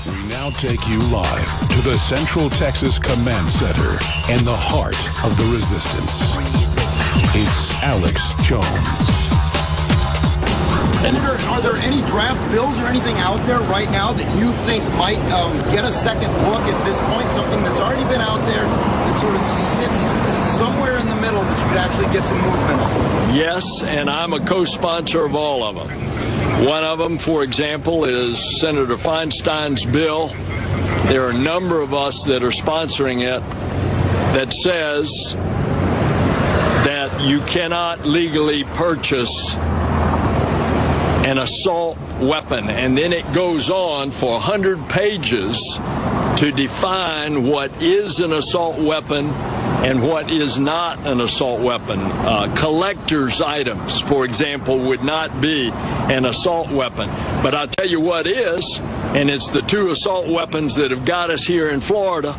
We now take you live to the Central Texas Command Center and the heart of the resistance. It's Alex Jones. Senator, are there any draft bills or anything out there right now that you think might get a second look at this point? Something that's already been out there that sort of sits somewhere in the middle that you could actually get some movement? Yes, and I'm a co-sponsor of all of them. One of them, for example, is Senator Feinstein's bill. There are a number of us that are sponsoring it that says that you cannot legally purchase an assault weapon, and then it goes on for 100 pages to define what is an assault weapon and what is not an assault weapon. Collector's items, for example, would not be an assault weapon. But I'll tell you what is, and it's the two assault weapons that have got us here in Florida,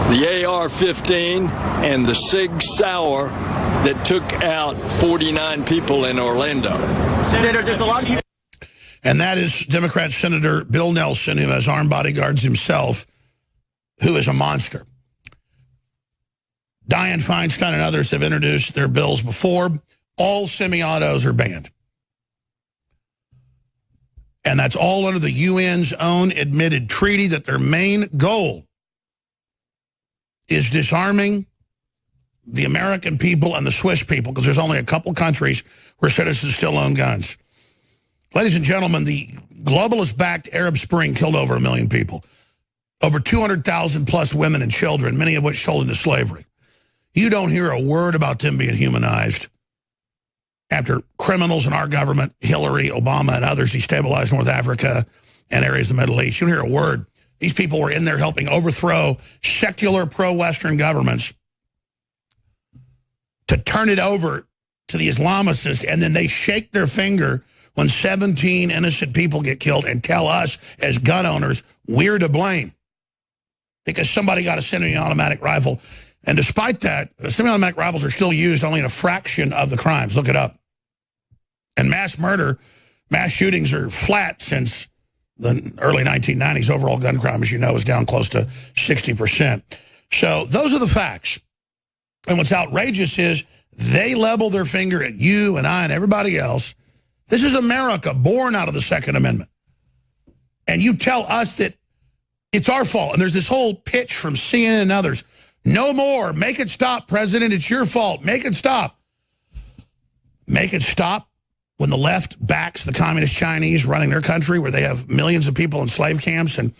the AR-15 and the Sig Sauer that took out 49 people in Orlando. Senator, there's a lot of you. And that is Democrat Senator Bill Nelson, who has armed bodyguards himself, who is a monster. Dianne Feinstein and others have introduced their bills before. All semi-autos are banned. And that's all under the UN's own admitted treaty that their main goal is disarming the American people and the Swiss people, because there's only a couple countries where citizens still own guns. Ladies and gentlemen, the globalist-backed Arab Spring killed over 1 million people. Over 200,000 plus women and children, many of which sold into slavery. You don't hear a word about them being humanized after criminals in our government, Hillary, Obama, and others destabilized North Africa and areas of the Middle East. You don't hear a word. These people were in there helping overthrow secular pro-Western governments to turn it over to the Islamicists, and then they shake their finger when 17 innocent people get killed and tell us as gun owners we're to blame because somebody got a semi-automatic rifle. And despite that, semi-automatic rifles are still used only in a fraction of the crimes. Look it up. And mass murder, mass shootings are flat since the early 1990s. Overall gun crime, as you know, is down close to 60%. So those are the facts. And what's outrageous is they level their finger at you and I and everybody else. This is America, born out of the Second Amendment. And you tell us that it's our fault. And there's this whole pitch from CNN and others. No more. Make it stop, President. It's your fault. Make it stop. Make it stop when the left backs the communist Chinese running their country where they have millions of people in slave camps and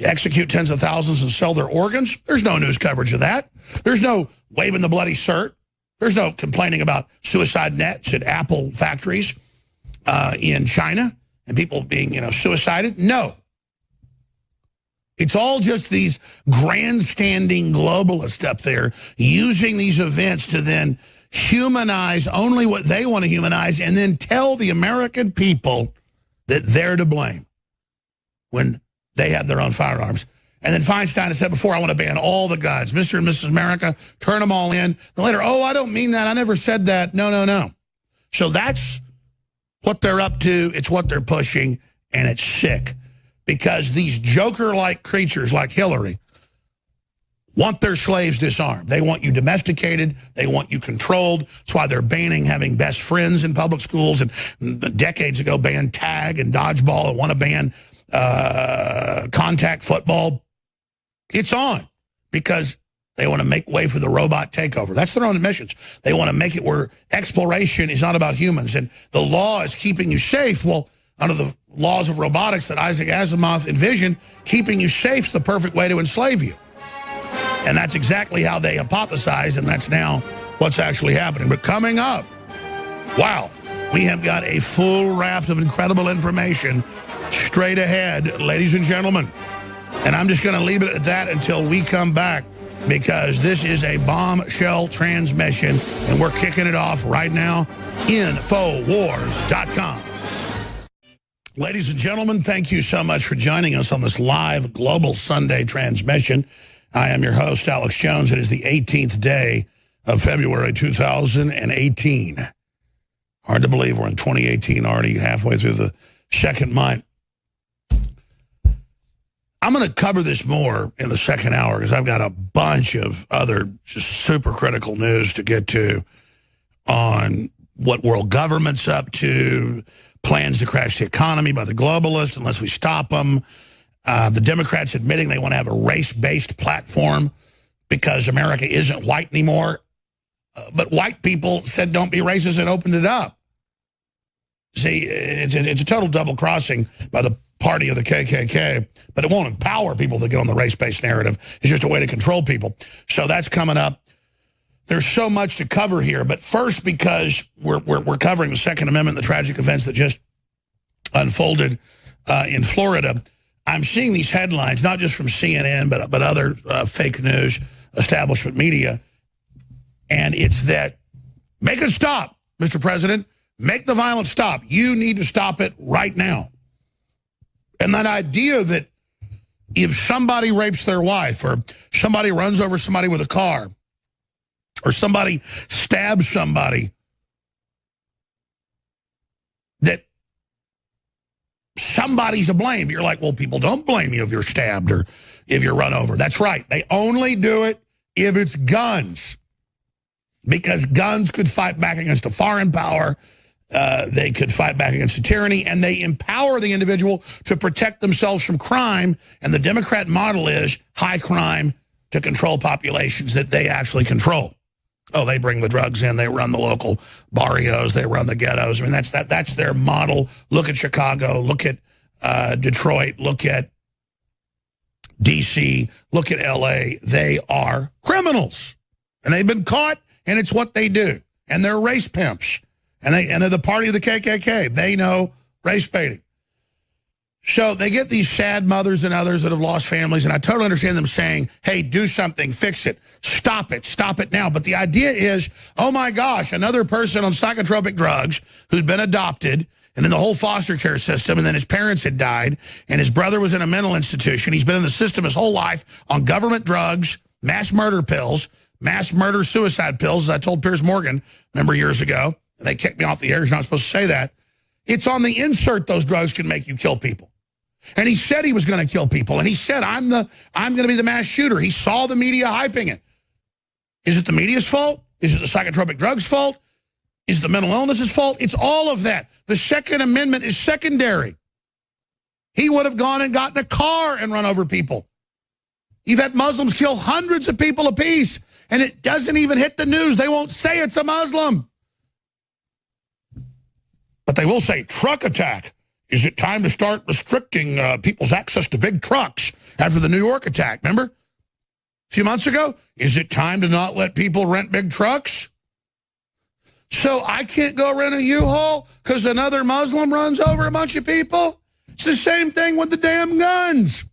execute tens of thousands and sell their organs. There's no news coverage of that. There's no waving the bloody cert. There's no complaining about suicide nets at Apple factories in China and people being, suicided. No. It's all just these grandstanding globalists up there using these events to then humanize only what they want to humanize and then tell the American people that they're to blame when they have their own firearms. And then Feinstein has said before, I want to ban all the guns. Mr. and Mrs. America, turn them all in. Then later, oh, I don't mean that. I never said that. No, no, no. So that's what they're up to. It's what they're pushing, and it's sick. Because these joker-like creatures like Hillary want their slaves disarmed. They want you domesticated. They want you controlled. That's why they're banning having best friends in public schools, and decades ago banned tag and dodgeball and want to ban contact football. It's on because they want to make way for the robot takeover. That's their own admissions. They want to make it where exploration is not about humans and the law is keeping you safe. Well, under the laws of robotics that Isaac Asimov envisioned, keeping you safe is the perfect way to enslave you. And that's exactly how they hypothesized, and that's now what's actually happening. But coming up, wow, we have got a full raft of incredible information straight ahead, ladies and gentlemen. And I'm just going to leave it at that until we come back, because this is a bombshell transmission, and we're kicking it off right now. Infowars.com. Ladies and gentlemen, thank you so much for joining us on this live Global Sunday transmission. I am your host, Alex Jones. It is the 18th day of February 2018. Hard to believe we're in 2018 already, halfway through the second month. I'm going to cover this more in the second hour because I've got a bunch of other just super critical news to get to on what world government's up to, plans to crash the economy by the globalists unless we stop them. The Democrats admitting they want to have a race-based platform because America isn't white anymore. But white people said don't be racist and opened it up. See, it's a total double-crossing by the party of the KKK, but it won't empower people to get on the race-based narrative. It's just a way to control people. So that's coming up. There's so much to cover here, but first, because we're covering the Second Amendment, the tragic events that just unfolded in Florida, I'm seeing these headlines, not just from CNN, but other fake news establishment media, and it's that, make it stop, Mr. President. Make the violence stop. You need to stop it right now. And that idea that if somebody rapes their wife or somebody runs over somebody with a car or somebody stabs somebody, that somebody's to blame. You're like, well, people don't blame you if you're stabbed or if you're run over. That's right. They only do it if it's guns, because guns could fight back against a foreign power. They could fight back against the tyranny, and they empower the individual to protect themselves from crime. And the Democrat model is high crime to control populations that they actually control. Oh, they bring the drugs in. They run the local barrios. They run the ghettos. I mean, that's their model. Look at Chicago. Look at Detroit. Look at D.C. Look at L.A. They are criminals, and they've been caught, and it's what they do. And they're race pimps. And they're the party of the KKK. They know race baiting. So they get these sad mothers and others that have lost families, and I totally understand them saying, hey, do something, fix it, stop it now. But the idea is, oh my gosh, another person on psychotropic drugs who'd been adopted and in the whole foster care system, and then his parents had died, and his brother was in a mental institution. He's been in the system his whole life on government drugs, mass murder pills, mass murder suicide pills, as I told Piers Morgan, remember years ago. And they kicked me off the air. He's not supposed to say that. It's on the insert those drugs can make you kill people. And he said he was going to kill people. And he said, I'm going to be the mass shooter. He saw the media hyping it. Is it the media's fault? Is it the psychotropic drugs' fault? Is it the mental illness's fault? It's all of that. The Second Amendment is secondary. He would have gone and gotten a car and run over people. You've had Muslims kill hundreds of people apiece, and it doesn't even hit the news. They won't say it's a Muslim. But they will say, truck attack. Is it time to start restricting people's access to big trucks after the New York attack? Remember? A few months ago? Is it time to not let people rent big trucks? So I can't go rent a U-Haul because another Muslim runs over a bunch of people? It's the same thing with the damn guns.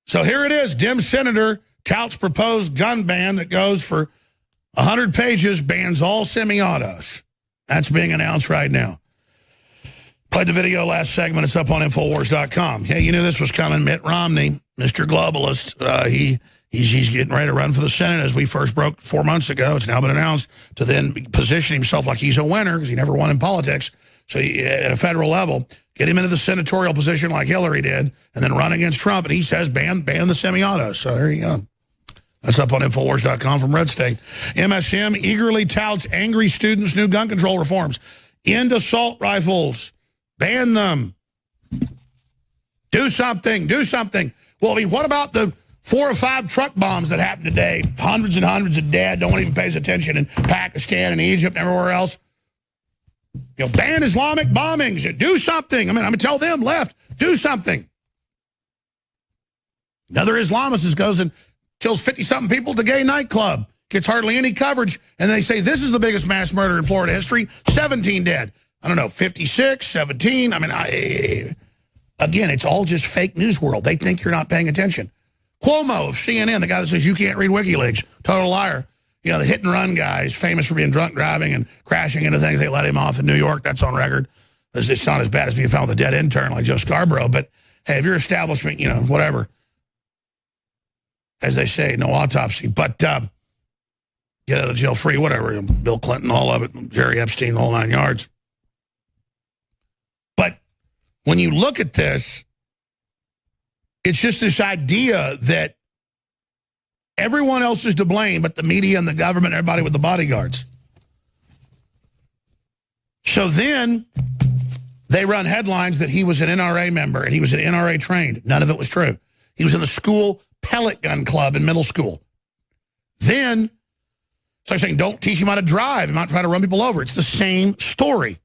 So here it is. Dem senator touts proposed gun ban that goes for 100 pages, bans all semi-autos. That's being announced right now. Played the video last segment. It's up on Infowars.com. Hey, you knew this was coming. Mitt Romney, Mr. Globalist, he's getting ready to run for the Senate, as we first broke 4 months ago. It's now been announced to then position himself like he's a winner because he never won in politics. So at a federal level, get him into the senatorial position like Hillary did, and then run against Trump. And he says ban the semi-autos. So there you go. That's up on Infowars.com from Red State. MSM eagerly touts angry students' new gun control reforms. End assault rifles. Ban them. Do something. Do something. Well, I mean, what about the 4 or 5 truck bombs that happened today? Hundreds and hundreds of dead. No one even pays attention in Pakistan and Egypt and everywhere else. You know, ban Islamic bombings. Do something. I mean, I'm going to tell them left. Do something. Another Islamicist goes and kills 50-something people at the gay nightclub. Gets hardly any coverage. And they say this is the biggest mass murder in Florida history. 17 dead. I don't know, 56, 17. I mean, again, it's all just fake news world. They think you're not paying attention. Cuomo of CNN, the guy that says you can't read WikiLeaks, total liar. You know, the hit and run guy is famous for being drunk driving and crashing into things. They let him off in New York. That's on record. It's not as bad as being found with a dead intern like Joe Scarborough. But, hey, if your establishment, you know, whatever, as they say, no autopsy, but get out of jail free, whatever. Bill Clinton, all of it, Jerry Epstein, the whole 9 yards. But when you look at this, It's just this idea that everyone else is to blame but the media and the government, everybody with the bodyguards. So then they run headlines that he was an NRA member and he was an NRA trained. None of it was true. He was in the school pellet gun club in middle school. Then start saying, don't teach him how to drive and not try to run people over. It's the same story.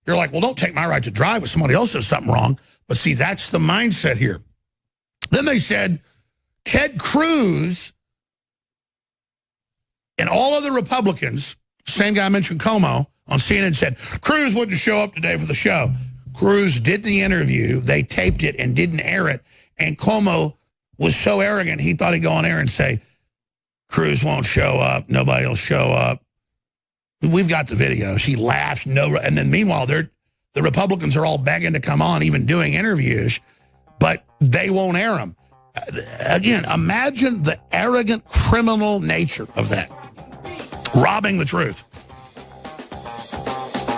You're like, well, don't take my right to drive when somebody else does something wrong. But see, that's the mindset here. Then they said Ted Cruz and all other Republicans, same guy I mentioned, Como, on CNN said, Cruz wouldn't show up today for the show. Cruz did the interview. They taped it and didn't air it. And Como was so arrogant, he thought he'd go on air and say, Cruz won't show up. Nobody will show up. We've got the video. She laughs. And then meanwhile, the Republicans are all begging to come on, even doing interviews, but they won't air them. Again, imagine the arrogant criminal nature of that. Robbing the truth.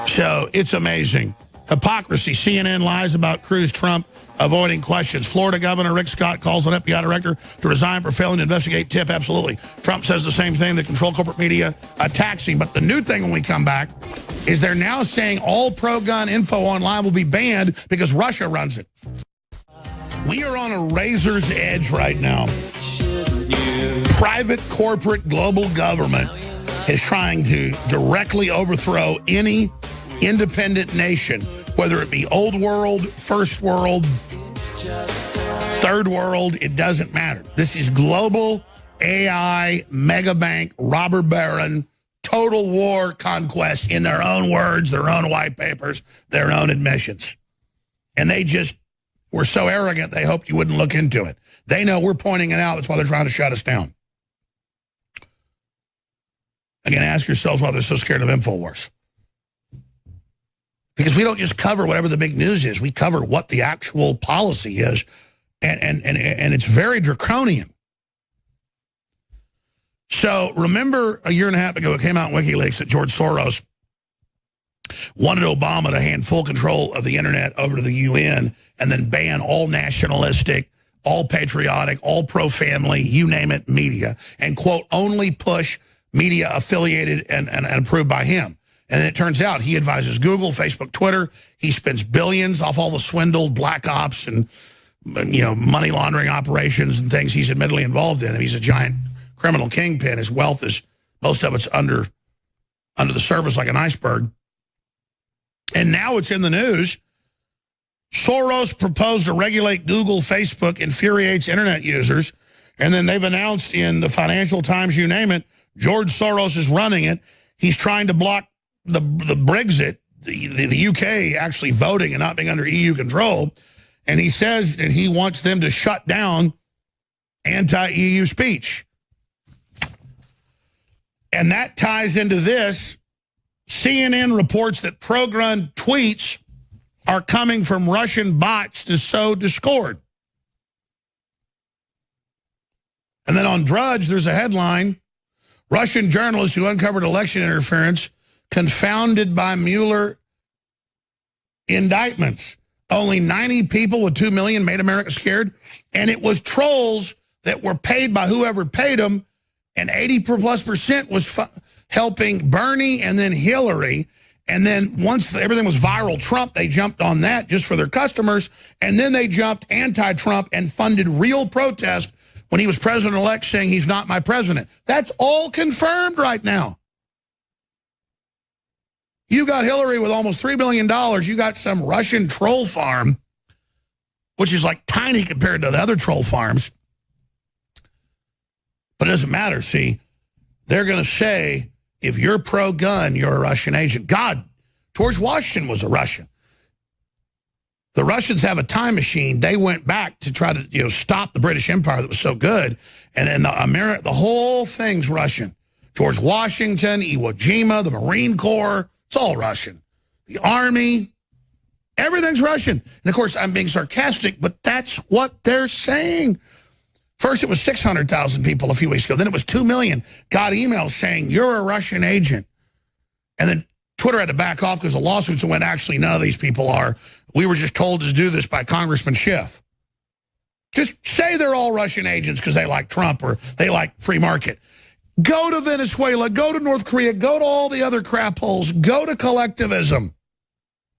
So it's amazing. Hypocrisy. CNN lies about Cruz Trump avoiding questions. Florida Governor Rick Scott calls on FBI director to resign for failing to investigate tip. Absolutely. Trump says the same thing. The control corporate media attacks him. But the new thing when we come back is they're now saying all pro-gun info online will be banned because Russia runs it. We are on a razor's edge right now. Private, corporate, global government is trying to directly overthrow any independent nation, whether it be old world, first world, third world, it doesn't matter. This is global AI, mega bank, robber baron, total war conquest in their own words, their own white papers, their own admissions. And they just were so arrogant, they hoped you wouldn't look into it. They know we're pointing it out. That's why they're trying to shut us down. Again, ask yourselves why they're so scared of InfoWars. Because we don't just cover whatever the big news is. We cover what the actual policy is. And it's very draconian. So remember a year and a half ago, it came out in WikiLeaks that George Soros wanted Obama to hand full control of the internet over to the UN and then ban all nationalistic, all patriotic, all pro-family, you name it, media, and, quote, only push media affiliated and approved by him. And then it turns out he advises Google, Facebook, Twitter. He spends billions off all the swindled black ops and, you know, money laundering operations and things he's admittedly involved in. And he's a giant criminal kingpin. His wealth is, most of it's under the surface like an iceberg. And now it's in the news. Soros proposed to regulate Google, Facebook, infuriates internet users. And then they've announced in the Financial Times, you name it, George Soros is running it. He's trying to block the Brexit, the UK actually voting and not being under EU control. And he says that he wants them to shut down anti-EU speech. And that ties into this. CNN reports that pro-gun tweets are coming from Russian bots to sow discord. And then on Drudge, there's a headline, Russian journalists who uncovered election interference confounded by Mueller indictments. Only 90 people with 2 million made America scared. And it was trolls that were paid by whoever paid them. And 80+% was helping Bernie and then Hillary. And then once everything was viral Trump, they jumped on that just for their customers. And then they jumped anti-Trump and funded real protest when he was president-elect saying he's not my president. That's all confirmed right now. You got Hillary with almost $3 billion. You got some Russian troll farm, which is like tiny compared to the other troll farms. But it doesn't matter, see. They're going to say, if you're pro-gun, you're a Russian agent. God, George Washington was a Russian. The Russians have a time machine. They went back to try to stop the British Empire that was so good. And then the whole thing's Russian. George Washington, Iwo Jima, the Marine Corps, it's all Russian. The Army, everything's Russian. And, of course, I'm being sarcastic, but that's what they're saying. First, it was 600,000 people a few weeks ago. Then it was 2 million got emails saying, you're a Russian agent. And then Twitter had to back off because the lawsuits went, actually, none of these people are. We were just told to do this by Congressman Schiff. Just say they're all Russian agents because they like Trump or they like free market. Go to Venezuela, go to North Korea, go to all the other crap holes, go to collectivism.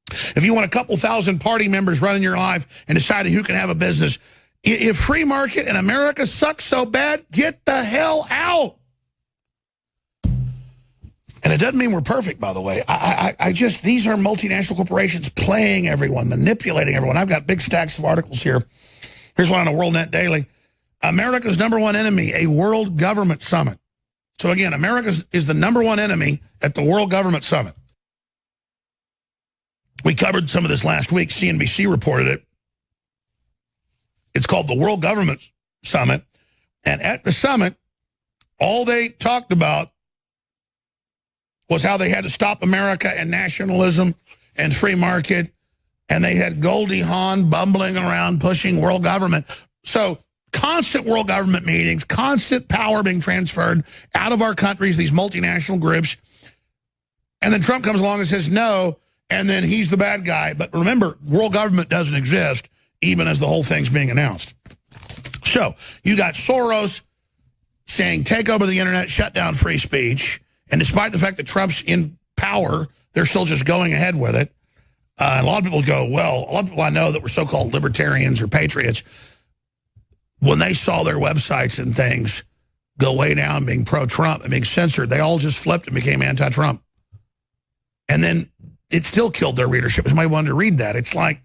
If you want a couple thousand party members running your life and deciding who can have a business, if free market in America sucks so bad, get the hell out. And it doesn't mean we're perfect, by the way. I just, these are multinational corporations playing everyone, manipulating everyone. I've got big stacks of articles here. Here's one on the WorldNet Daily. America's #1 enemy, a world government summit. So again, America is the #1 enemy at the World Government Summit. We covered some of this last week. CNBC reported it. It's called the World Government Summit. And at the summit, all they talked about was how they had to stop America and nationalism and free market. And they had Goldie Hawn bumbling around pushing world government. So constant world government meetings, constant power being transferred out of our countries, these multinational groups. And then Trump comes along and says no, and then he's the bad guy. But remember, world government doesn't exist, even as the whole thing's being announced. So you got Soros saying take over the internet, shut down free speech. And despite the fact that Trump's in power, they're still just going ahead with it. A lot of people go, well, a lot of people I know that were so-called libertarians or patriots, when they saw their websites and things go way down being pro-Trump and being censored, they all just flipped and became anti-Trump. And then it still killed their readership. Somebody wanted to read that. It's like,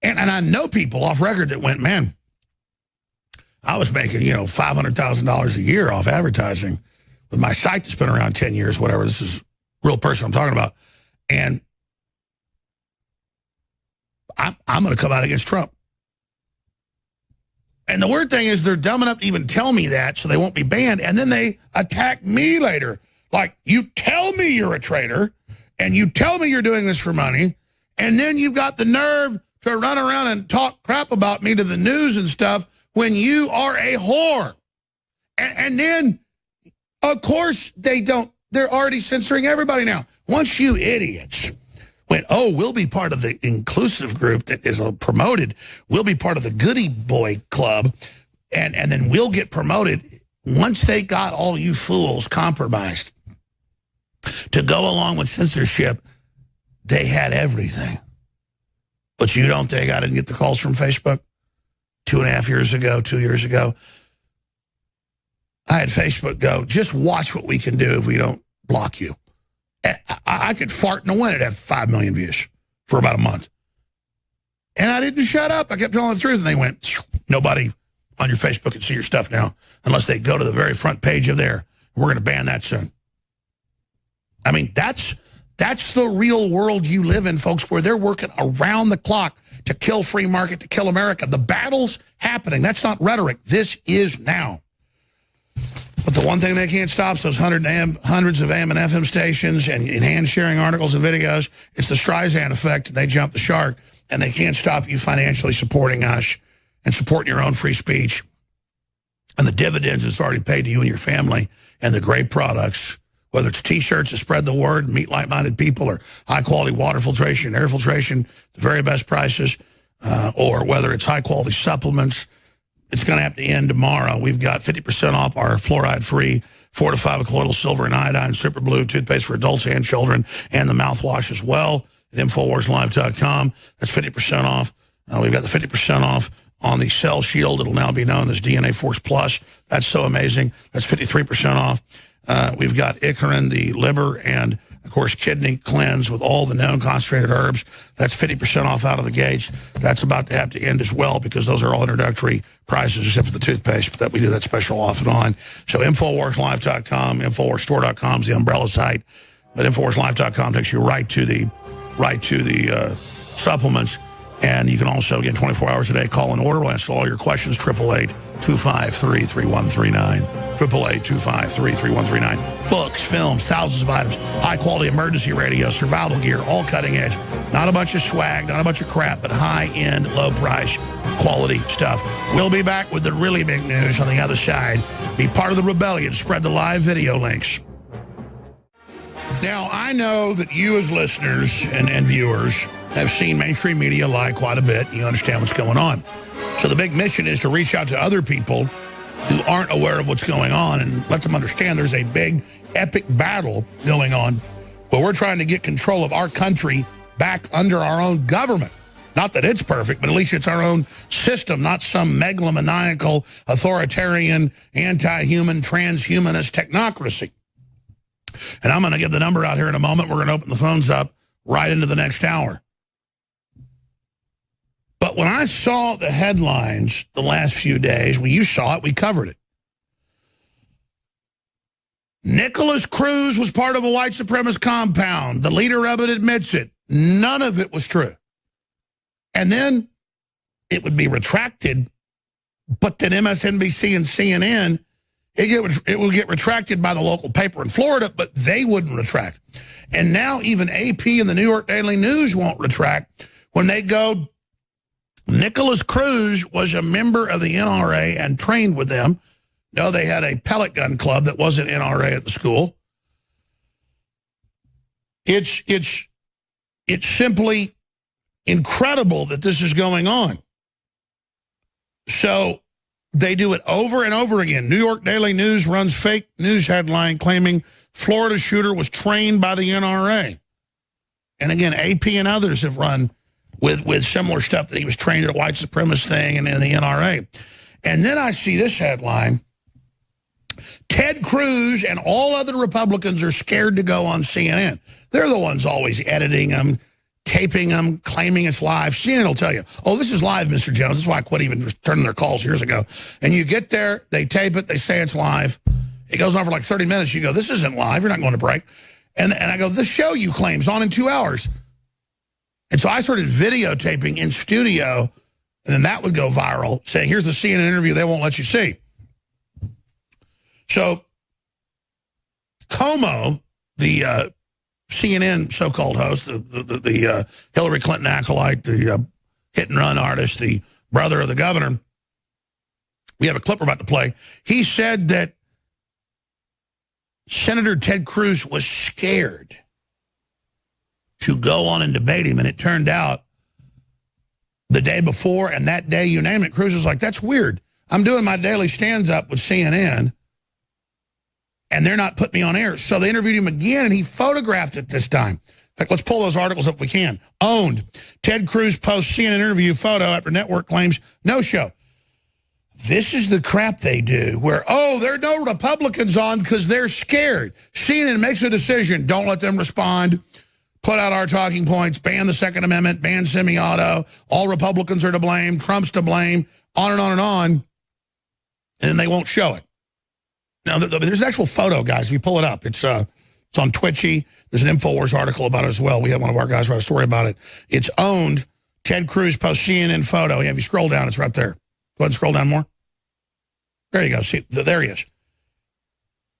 and I know people off record that went, man, I was making, $500,000 a year off advertising with my site that's been around 10 years, whatever. This is a real person I'm talking about. And I'm going to come out against Trump. And the weird thing is they're dumb enough to even tell me that so they won't be banned. And then they attack me later. Like, you tell me you're a traitor and you tell me you're doing this for money. And then you've got the nerve to run around and talk crap about me to the news and stuff when you are a whore. And then, of course, they're already censoring everybody now. Once you idiots went, oh, we'll be part of the inclusive group that is promoted. We'll be part of the goody boy club, and then we'll get promoted. Once they got all you fools compromised to go along with censorship, they had everything. But you don't think I didn't get the calls from Facebook 2.5 years ago, 2 years ago? I had Facebook go, just watch what we can do if we don't block you. I could fart in a wind and have 5 million views for about a month. And I didn't shut up. I kept telling the truth, and they went, nobody on your Facebook can see your stuff now unless they go to the very front page of there. We're going to ban that soon. I mean, that's the real world you live in, folks, where they're working around the clock to kill free market, to kill America. The battle's happening. That's not rhetoric. This is now. But the one thing they can't stop is those hundreds of AM and FM stations and hand-sharing articles and videos. It's the Streisand effect, and they jump the shark, and they can't stop you financially supporting us and supporting your own free speech and the dividends it's already paid to you and your family and the great products, whether it's T-shirts to spread the word, meet like-minded people, or high-quality water filtration, air filtration, the very best prices, or whether it's high-quality supplements. It's going to have to end tomorrow. We've got 50% off our fluoride-free fortified with colloidal silver and iodine super blue toothpaste for adults and children, and the mouthwash as well at InfoWarsLive.com. That's 50% off. We've got the 50% off on the Cell Shield. It'll now be known as DNA Force Plus. That's so amazing. That's 53% off. We've got Icarin, the liver and, of course, kidney cleanse with all the known concentrated herbs. That's 50% off out of the gates. That's about to have to end as well because those are all introductory prices except for the toothpaste. But that we do that special off and on. So InfoWarsLive.com, InfoWarsStore.com is the umbrella site. But InfoWarsLive.com takes you right to the supplements. And you can also, again, 24 hours a day, call and order. We'll answer all your questions, 888-253-3139. 888-253-3139. Books, films, thousands of items, high-quality emergency radio, survival gear, all cutting edge. Not a bunch of swag, not a bunch of crap, but high-end, low-price, quality stuff. We'll be back with the really big news on the other side. Be part of the rebellion. Spread the live video links. Now, I know that you as listeners and viewers have seen mainstream media lie quite a bit. You understand what's going on. So the big mission is to reach out to other people who aren't aware of what's going on and let them understand there's a big, epic battle going on where we're trying to get control of our country back under our own government. Not that it's perfect, but at least it's our own system, not some megalomaniacal, authoritarian, anti-human, transhumanist technocracy. And I'm going to give the number out here in a moment. We're going to open the phones up right into the next hour. But when I saw the headlines the last few days, well, you saw it, we covered it. Nicholas Cruz was part of a white supremacist compound. The leader of it admits it. None of it was true. And then it would be retracted, but then MSNBC and CNN, it would get retracted by the local paper in Florida, but they wouldn't retract. And now even AP and the New York Daily News won't retract when they go, Nicholas Cruz was a member of the NRA and trained with them. No, they had a pellet gun club that wasn't NRA at the school. It's simply incredible that this is going on. So they do it over and over again. New York Daily News runs fake news headline claiming Florida shooter was trained by the NRA. And again, AP and others have run with similar stuff that he was trained at a white supremacist thing and in the NRA. And then I see this headline. Ted Cruz and all other Republicans are scared to go on CNN. They're the ones always editing them, taping them, claiming it's live. CNN will tell you, oh, this is live, Mr. Jones. That's why I quit even returning their calls years ago. And you get there, they tape it, they say it's live. It goes on for like 30 minutes. You go, this isn't live. You're not going to break. And I go, this show you claim is on in 2 hours. And so I started videotaping in studio, and then that would go viral, saying, here's the CNN interview they won't let you see. So Como, the CNN so-called host, the Hillary Clinton acolyte, the hit-and-run artist, the brother of the governor, we have a clip we're about to play. He said that Senator Ted Cruz was scared to go on and debate him, and it turned out the day before and that day, you name it, Cruz was like, that's weird. I'm doing my daily stands-up with CNN, and they're not putting me on air. So they interviewed him again, and he photographed it this time. In fact, let's pull those articles up if we can. Owned. Ted Cruz posts CNN interview photo after network claims no show. This is the crap they do where, oh, there are no Republicans on because they're scared. CNN makes a decision. Don't let them respond. Put out our talking points. Ban the Second Amendment. Ban semi-auto. All Republicans are to blame. Trump's to blame. On and on and on. And they won't show it. Now, there's an actual photo, guys. If you pull it up, it's on Twitchy. There's an InfoWars article about it as well. We had one of our guys write a story about it. It's owned. Ted Cruz posts CNN photo. Yeah, if you scroll down, it's right there. Go ahead and scroll down more. There you go. See, there he is.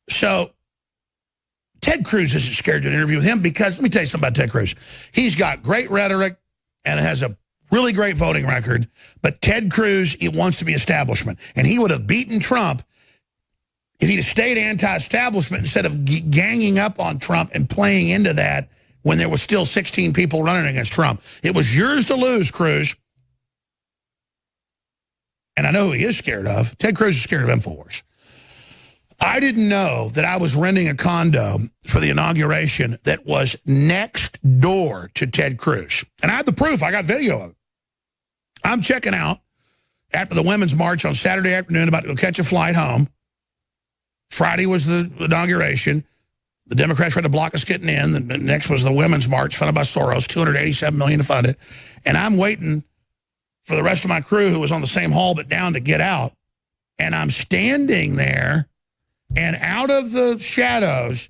So Ted Cruz isn't scared to interview with him because, let me tell you something about Ted Cruz. He's got great rhetoric and has a really great voting record, but Ted Cruz, he wants to be establishment. And he would have beaten Trump if he'd have stayed anti-establishment instead of ganging up on Trump and playing into that when there was still 16 people running against Trump. It was yours to lose, Cruz. And I know who he is scared of. Ted Cruz is scared of InfoWars. I didn't know that I was renting a condo for the inauguration that was next door to Ted Cruz. And I had the proof. I got video of it. I'm checking out after the Women's March on Saturday afternoon, about to go catch a flight home. Friday was the inauguration. The Democrats tried to block us getting in. The next was the Women's March, funded by Soros, $287 million to fund it. And I'm waiting for the rest of my crew who was on the same hall but down to get out. And I'm standing there, and out of the shadows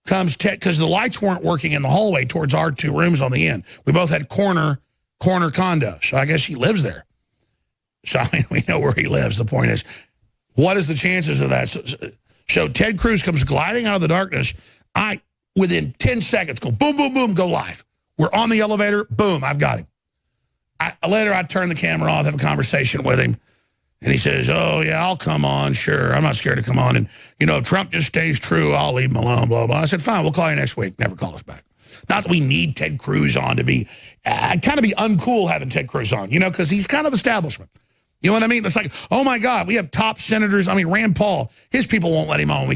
comes Ted, because the lights weren't working in the hallway towards our two rooms on the end. We both had corner condos, so I guess he lives there. So I mean, we know where he lives. The point is, what is the chances of that? So Ted Cruz comes gliding out of the darkness. Within 10 seconds, go boom, boom, boom, go live. We're on the elevator. Boom, I've got him. Later, I turn the camera off, have a conversation with him. And he says, oh, yeah, I'll come on. Sure, I'm not scared to come on. And, you know, if Trump just stays true, I'll leave him alone, blah, blah. I said, fine, we'll call you next week. Never call us back. Not that we need Ted Cruz on to be, I'd kind of be uncool having Ted Cruz on, you know, because he's kind of establishment. You know what I mean? It's like, oh, my God, we have top senators. I mean, Rand Paul, his people won't let him on.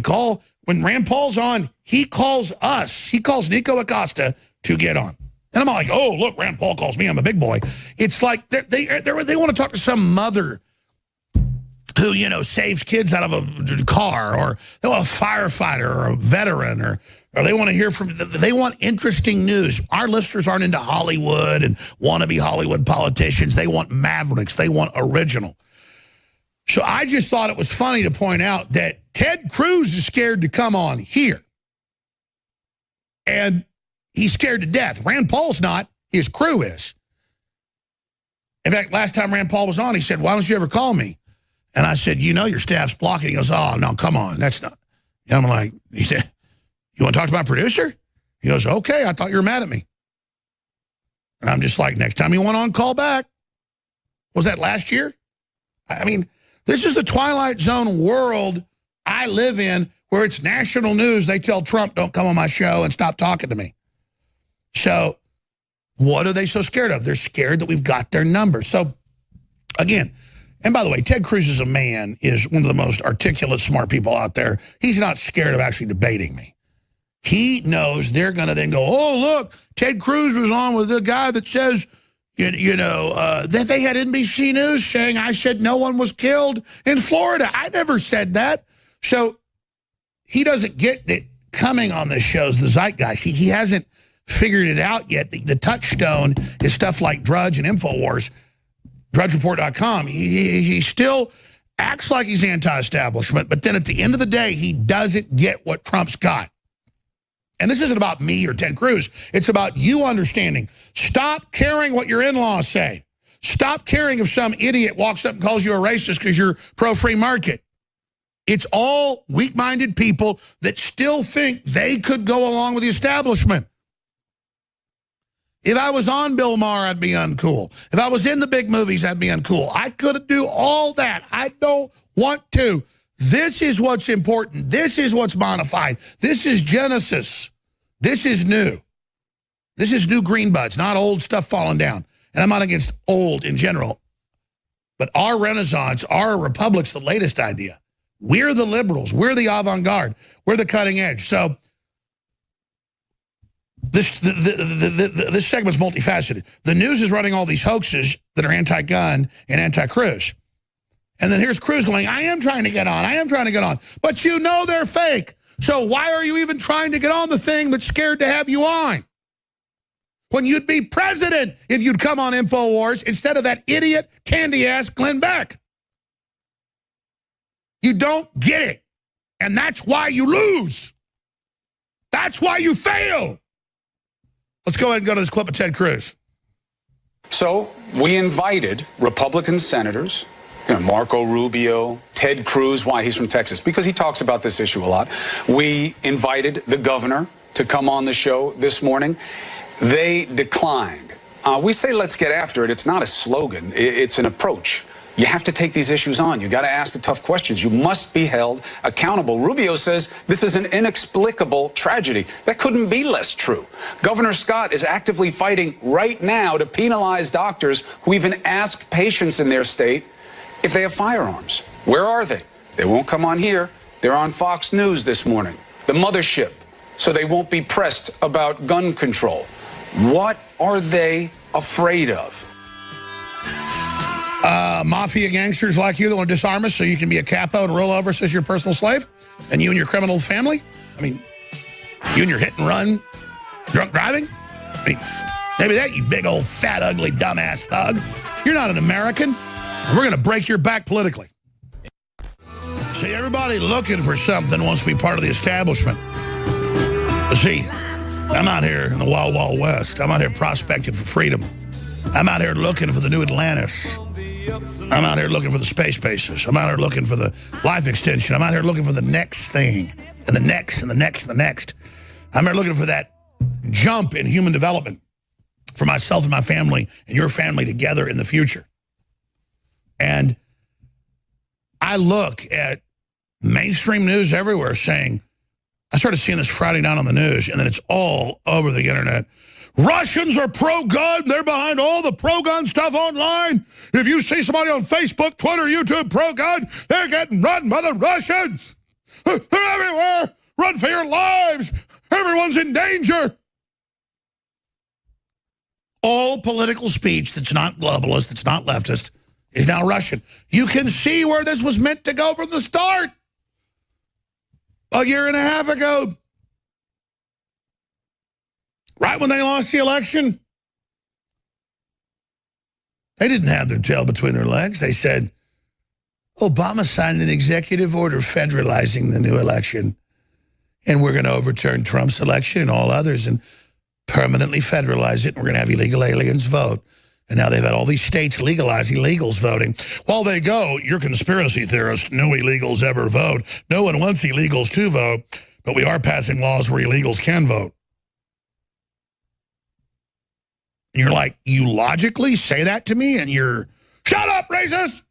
When Rand Paul's on, he calls us. He calls Nico Acosta to get on. And I'm all like, oh, look, Rand Paul calls me. I'm a big boy. It's like they want to talk to some mother who, you know, saves kids out of a car, or they want a firefighter or a veteran, or they want to hear from, they want interesting news. Our listeners aren't into Hollywood and wannabe Hollywood politicians. They want mavericks. They want original. So I just thought it was funny to point out that Ted Cruz is scared to come on here. And he's scared to death. Rand Paul's not. His crew is. In fact, last time Rand Paul was on, he said, why don't you ever call me? And I said, you know your staff's blocking. He goes, oh, no, come on. That's not. And I'm like, he said, you want to talk to my producer? He goes, okay, I thought you were mad at me. And I'm just like, next time you want on, call back. Was that last year? I mean, this is the Twilight Zone world I live in, where it's national news. They tell Trump, don't come on my show and stop talking to me. So what are they so scared of? They're scared that we've got their number. So, again, and by the way, Ted Cruz as a man is one of the most articulate, smart people out there. He's not scared of actually debating me. He knows they're going to then go, oh, look, Ted Cruz was on with the guy that says, that they had NBC News saying I said no one was killed in Florida. I never said that. So he doesn't get that coming on this show is the zeitgeist. He hasn't figured it out yet. The touchstone is stuff like Drudge and InfoWars. DrudgeReport.com, he still acts like he's anti-establishment, but then at the end of the day, he doesn't get what Trump's got. And this isn't about me or Ted Cruz. It's about you understanding. Stop caring what your in-laws say. Stop caring if some idiot walks up and calls you a racist because you're pro-free market. It's all weak-minded people that still think they could go along with the establishment. If I was on Bill Maher, I'd be uncool. If I was in the big movies, I'd be uncool. I could do all that. I don't want to. This is what's important. This is what's bona fide. This is Genesis. This is new. This is new green buds, not old stuff falling down. And I'm not against old in general. But our Renaissance, our Republic's the latest idea. We're the liberals. We're the avant-garde. We're the cutting edge. So this segment's multifaceted. The news is running all these hoaxes that are anti-gun and anti-Cruz. And then here's Cruz going, I am trying to get on. I am trying to get on. But you know they're fake. So why are you even trying to get on the thing that's scared to have you on? When you'd be president if you'd come on InfoWars instead of that idiot, candy-ass Glenn Beck. You don't get it. And that's why you lose. That's why you fail. Let's go ahead and go to this clip of Ted Cruz. So we invited Republican senators, Marco Rubio, Ted Cruz, why he's from Texas, because he talks about this issue a lot. We invited the governor to come on the show this morning. They declined. We say let's get after it. It's not a slogan. It's an approach. You have to take these issues on. You got to ask the tough questions. You must be held accountable. Rubio says this is an inexplicable tragedy. That couldn't be less true. Governor Scott is actively fighting right now to penalize doctors who even ask patients in their state if they have firearms. Where are they? They won't come on here. They're on Fox News this morning, the mothership, so they won't be pressed about gun control. What are they afraid of? Mafia gangsters like you that want to disarm us so you can be a capo and roll over us as your personal slave? And you and your criminal family? I mean, you and your hit and run drunk driving? I mean, maybe that, you big old fat, ugly, dumbass thug. You're not an American. And we're going to break your back politically. See, everybody looking for something wants to be part of the establishment. But see, I'm out here in the Wild Wild West. I'm out here prospecting for freedom. I'm out here looking for the new Atlantis. I'm out here looking for the space bases. I'm out here looking for the life extension. I'm out here looking for the next thing, and the next, and the next, and the next. I'm here looking for that jump in human development for myself and my family and your family together in the future. And I look at mainstream news everywhere saying, I started seeing this Friday night on the news, and then it's all over the internet. Russians are pro-gun. They're behind all the pro-gun stuff online. If you see somebody on Facebook, Twitter, YouTube pro-gun, they're getting run by the Russians. They're everywhere. Run for your lives. Everyone's in danger. All political speech that's not globalist, that's not leftist, is now Russian. You can see where this was meant to go from the start. A year and a half ago. Right when they lost the election, they didn't have their tail between their legs. They said, Obama signed an executive order federalizing the new election, and we're going to overturn Trump's election and all others and permanently federalize it, and we're going to have illegal aliens vote. And now they've had all these states legalize illegals voting. While they go, you're conspiracy theorists, no illegals ever vote. No one wants illegals to vote, but we are passing laws where illegals can vote. And you're like, you logically say that to me and you're, shut up, racist!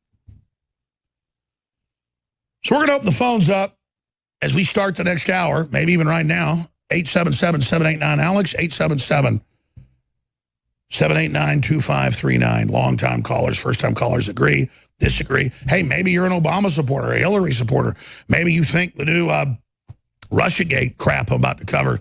So we're going to open the phones up as we start the next hour, maybe even right now, 877-789-ALEX, 877-789-2539. Long-time callers, first-time callers agree, disagree. Hey, maybe you're an Obama supporter, a Hillary supporter. Maybe you think the new Russiagate crap I'm about to cover,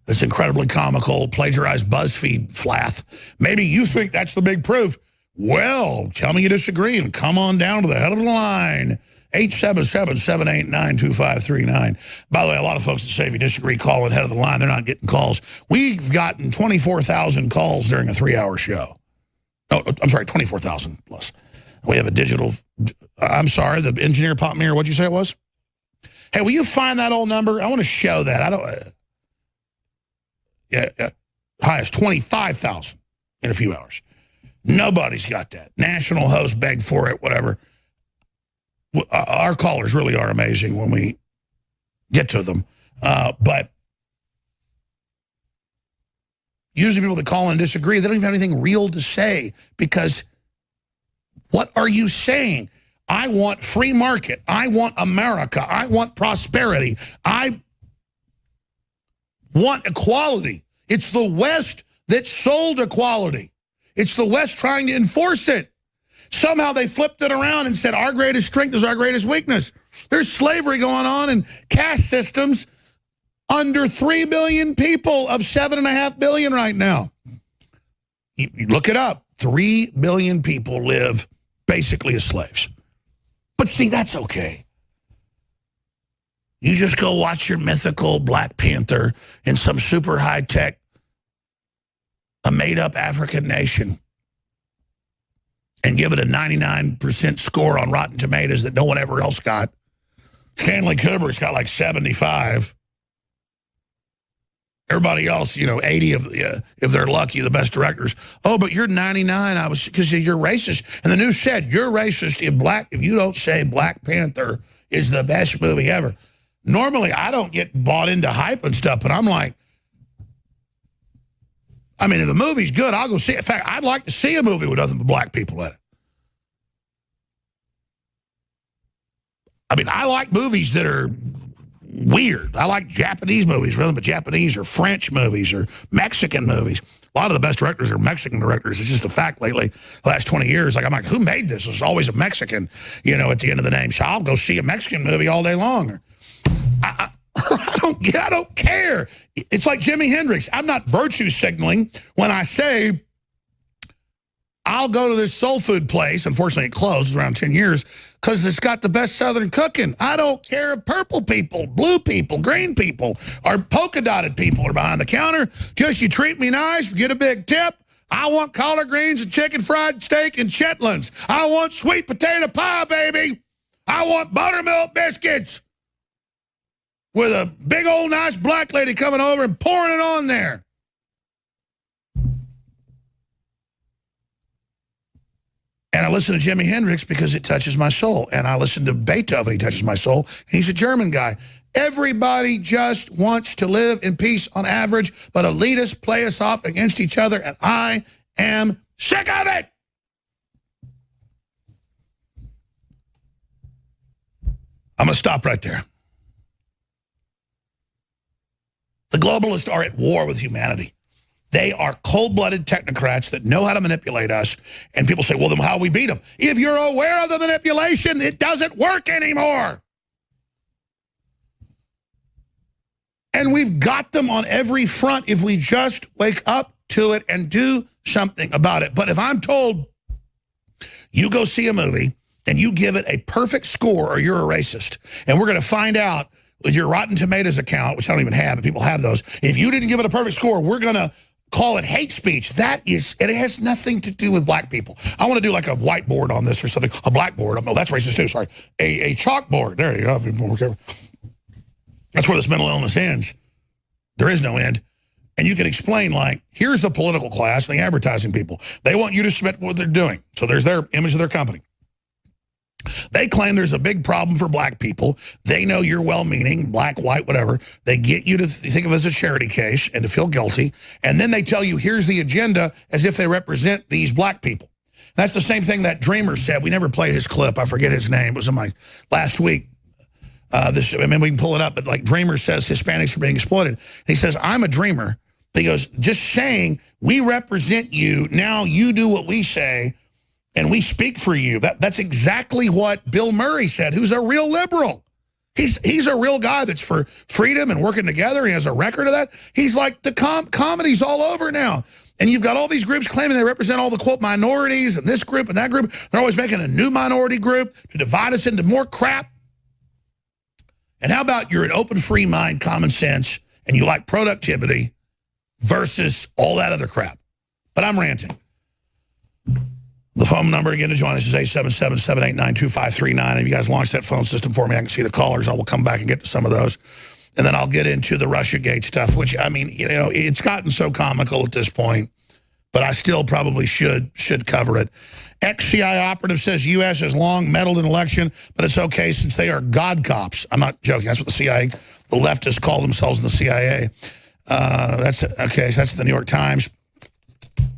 this incredibly comical, plagiarized BuzzFeed flath. Maybe you think that's the big proof. Well, tell me you disagree and come on down to the head of the line. 877-789-2539. By the way, a lot of folks that say if you disagree, call in head of the line. They're not getting calls. We've gotten 24,000 calls during a 3-hour show. No, I'm sorry, 24,000 plus. We have a digital, I'm sorry, the engineer popped me here. What'd you say it was? Hey, will you find that old number? I want to show that. I don't... highest 25,000 in a few hours. Nobody's got that. National host begged for it, whatever. Our callers really are amazing when we get to them. But usually people that call and disagree, they don't even have anything real to say because what are you saying? I want free market. I want America. I want prosperity. I want equality. It's the West that sold equality. It's the West trying to enforce it. Somehow they flipped it around and said our greatest strength is our greatest weakness. There's slavery going on in caste systems under 3 billion people of 7.5 billion right now. You look it up. 3 billion people live basically as slaves. But see, that's okay. You just go watch your mythical Black Panther in some super high-tech, a made-up African nation and give it a 99% score on Rotten Tomatoes that no one ever else got. Stanley Kubrick's got like 75. Everybody else, 80 if they're lucky, the best directors. Oh, but you're 99. Because you're racist. And the news said you're racist if you don't say Black Panther is the best movie ever. Normally, I don't get bought into hype and stuff, but I'm like, I mean, if the movie's good, I'll go see it. In fact, I'd like to see a movie with nothing but black people in it. I mean, I like movies that are weird. I like Japanese movies, rather than Japanese or French movies or Mexican movies. A lot of the best directors are Mexican directors. It's just a fact lately, the last 20 years. Like, I'm like, who made this? It's always a Mexican, at the end of the name. So I'll go see a Mexican movie all day long. I don't care. It's like Jimi Hendrix. I'm not virtue signaling when I say I'll go to this soul food place. Unfortunately, it closed around 10 years because it's got the best Southern cooking. I don't care if purple people, blue people, green people, or polka dotted people are behind the counter. Just you treat me nice, get a big tip. I want collard greens and chicken fried steak and chitlins. I want sweet potato pie, baby. I want buttermilk biscuits. With a big old nice black lady coming over and pouring it on there. And I listen to Jimi Hendrix because it touches my soul. And I listen to Beethoven, he touches my soul. And he's a German guy. Everybody just wants to live in peace on average, but elitists play us off against each other, and I am sick of it. I'm going to stop right there. The globalists are at war with humanity. They are cold-blooded technocrats that know how to manipulate us. And people say, well, then how do we beat them? If you're aware of the manipulation, it doesn't work anymore. And we've got them on every front if we just wake up to it and do something about it. But if I'm told you go see a movie and you give it a perfect score or you're a racist, and we're going to find out with your Rotten Tomatoes account, which I don't even have, but people have those, if you didn't give it a perfect score, we're going to call it hate speech. That is, and it has nothing to do with black people. I want to do like a whiteboard on this or something, a blackboard. Oh, that's racist too, sorry. A chalkboard. There you go. That's where this mental illness ends. There is no end. And you can explain, like, here's the political class and the advertising people. They want you to submit what they're doing. So there's their image of their company. They claim there's a big problem for black people. They know you're well-meaning, black, white, whatever. They get you to think of it as a charity case and to feel guilty. And then they tell you, here's the agenda, as if they represent these black people. That's the same thing that Dreamer said. We never played his clip. I forget his name. It was in my last week. I mean, we can pull it up, but like Dreamer says Hispanics are being exploited. He says, I'm a dreamer. He goes, just saying, we represent you. Now you do what we say. And we speak for you. That's exactly what Bill Murray said, who's a real liberal. He's a real guy that's for freedom and working together. He has a record of that. He's like, the comedy's all over now. And you've got all these groups claiming they represent all the, quote, minorities and this group and that group. They're always making a new minority group to divide us into more crap. And how about you're an open, free mind, common sense, and you like productivity versus all that other crap? But I'm ranting. The phone number again to join us is 877-789-2539. If you guys launch that phone system for me, I can see the callers. I will come back and get to some of those. And then I'll get into the Russiagate stuff, which, I mean, you know, it's gotten so comical at this point, but I still probably should cover it. Ex-CIA operative says U.S. has long meddled in election, but it's okay since they are God cops. I'm not joking. That's what the CIA, the leftists call themselves in the CIA. That's okay. So that's the New York Times.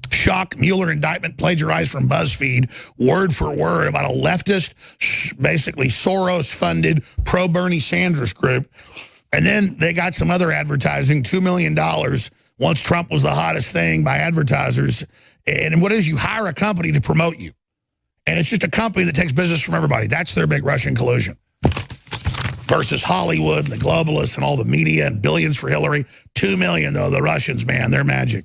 Shock, Mueller indictment plagiarized from BuzzFeed, word for word, about a leftist, basically Soros-funded, pro-Bernie Sanders group. And then they got some other advertising, $2 million, once Trump was the hottest thing by advertisers. And what is, you hire a company to promote you. And it's just a company that takes business from everybody. That's their big Russian collusion. Versus Hollywood and the globalists and all the media and billions for Hillary. $2 million, though, the Russians, man, they're magic.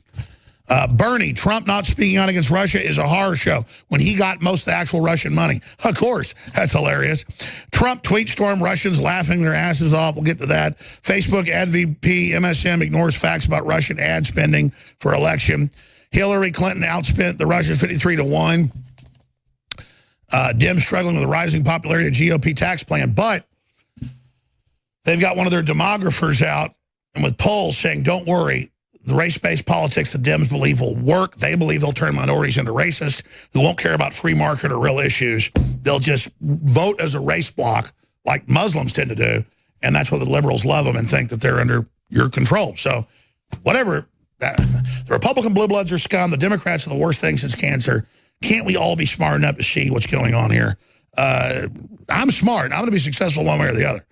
Bernie, Trump not speaking out against Russia is a horror show when he got most of the actual Russian money. Of course, that's hilarious. Trump tweet storm, Russians laughing their asses off. We'll get to that. Facebook ad VP MSM ignores facts about Russian ad spending for election. Hillary Clinton outspent the Russians 53-1. Dems struggling with the rising popularity of GOP tax plan, but they've got one of their demographers out and with polls saying, don't worry, the race-based politics the Dems believe will work. They believe they'll turn minorities into racists who won't care about free market or real issues. They'll just vote as a race bloc like Muslims tend to do, and that's why the liberals love them and think that they're under your control. So whatever, the Republican blue bloods are scum. The Democrats are the worst thing since cancer. Can't we all be smart enough to see what's going on here? I'm smart. I'm going to be successful one way or the other.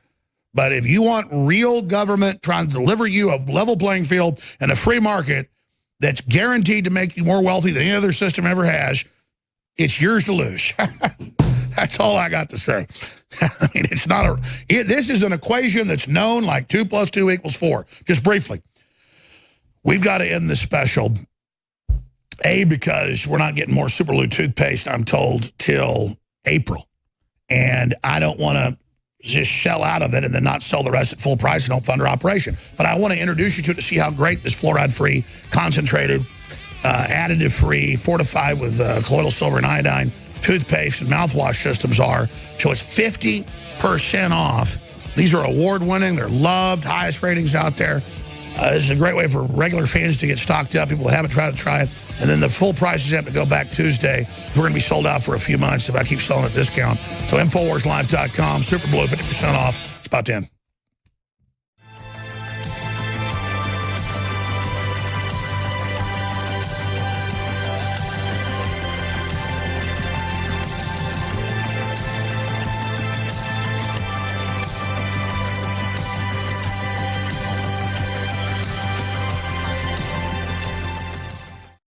But if you want real government trying to deliver you a level playing field and a free market that's guaranteed to make you more wealthy than any other system ever has, it's yours to lose. That's all I got to say. I mean, it's not this is an equation that's known like 2 + 2 = 4. Just briefly, we've got to end this special, because we're not getting more Super Glue toothpaste, I'm told, till April. And I don't want to just shell out of it and then not sell the rest at full price and don't fund our operation. But I want to introduce you to it to see how great this fluoride-free, concentrated, additive-free, fortified with colloidal silver and iodine toothpaste and mouthwash systems are. So it's 50% off. These are award-winning. They're loved, highest ratings out there. This is a great way for regular fans to get stocked up, people that haven't tried to try it. And then the full prices have to go back Tuesday. We're going to be sold out for a few months if I keep selling at discount. So InfoWarsLive.com, Super Blue, 50% off. It's about 10.